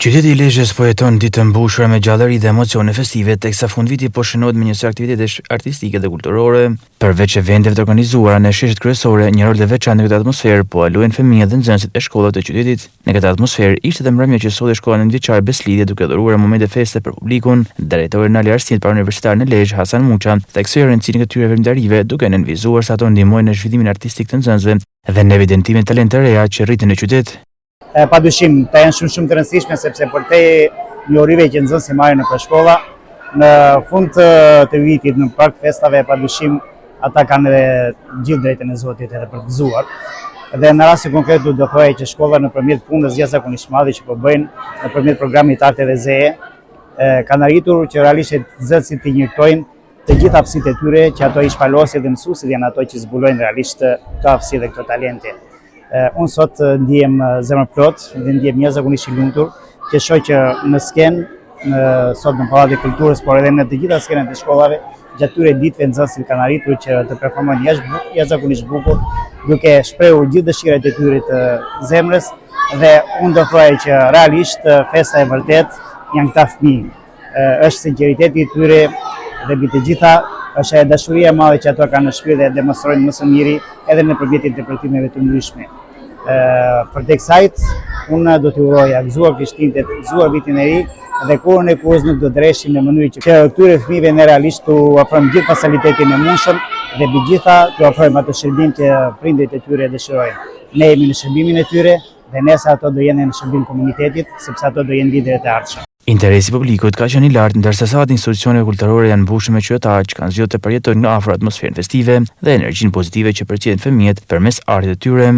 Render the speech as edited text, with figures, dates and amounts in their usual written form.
Qyteti i Lezhës po jeton ditë të mbushura me gjallëri dhe emocione festive, teksa fundviti po shënohet me një sër aktivitetesh artistike dhe kulturore. Përveç eventeve të organizuara në sheshet kryesore, një rol të veçantë në këtë atmosferë po luajnë fëmijët dhe nxënësit e shkollave të qytetit. Në këtë atmosferë ishte edhe mbrëmje që solli shkolla nëntëvjeçare Beslidhje duke dhuruar momente feste për publikun. Drejtori i Arsimit Parauniversitar në Lezhë, Hasan Muça, theksoi rëndësinë e këtyre veprimtarive duke nënvizuar se ato ndihmojnë në zhvillimin artistik të nxënësve dhe në evidentimin e talenteve të reja që rriten në qytet. Padyshim, ta janë shumë të rëndësishme sepse për te njohurive që nxënësit marrin në shkolla, në fund të vitit në park festave, padyshim ata kanë edhe gjithë drejtën e Zotit edhe për të gëzuar. Dhe në rastin konkret do thoya që shkolla nëpërmjet punës jashtëzakonisht madhe që po bëjnë nëpërmjet programit Arte dhe Zeje, kanë arritur që realisht nxënësit të njëjtojnë të gjitha aftësitë e tyre, që ato i shpalosin dhe mësuesit janë ato që zbulojnë realisht këto aftësi dhe këto talente. Unë sot ndihem zemër plot dhe ndihem jashtëzakonisht i lumtur që shoh që në skenë, sot në Pallatin e Kulturës, por edhe në të gjitha skenat e shkollave, gjatë këtyre ditëve nxënësit kanë arritur që të performojnë jashtëzakonisht bukur, duke shprehur gjithë dëshirat e tyre të zemrës dhe unë do thoya që realisht festa e vërtet janë këta fëmijë. Është sinqeriteti i tyre dhe mbi të gjitha është e dashuria e madhe që ato kanë në shpirt dhe demonstrojnë më së miri edhe nëpërmjet interpretimeve të ndryshme. Për tek sajt, unë do t'ju uroja gëzuar Krishtlindjet, gëzuar vitin e ri dhe kurrën e kurrës nuk do dreshim në mënyrë që këtyre fëmijëve ne realisht t'u ofrojmë gjithë facilitetin e mundshëm dhe mbi gjitha t'u ofrojmë atë shërbim që prindërit e tyre dëshirojnë. Ne jemi në shërbimin e tyre dhe nesa ato do jenë në shërbim komunitetit, sepse ato do jenë liderat e ardhshëm. Interesi i publikut ka qenë i lartë, ndërsa sa institucioneve kulturore janë mbushur me qytetarë që kanë zgjuar të përjetojnë nga afër atmosferën festive dhe energjinë pozitive që përcjellin fëmijët përmes artit të tyre.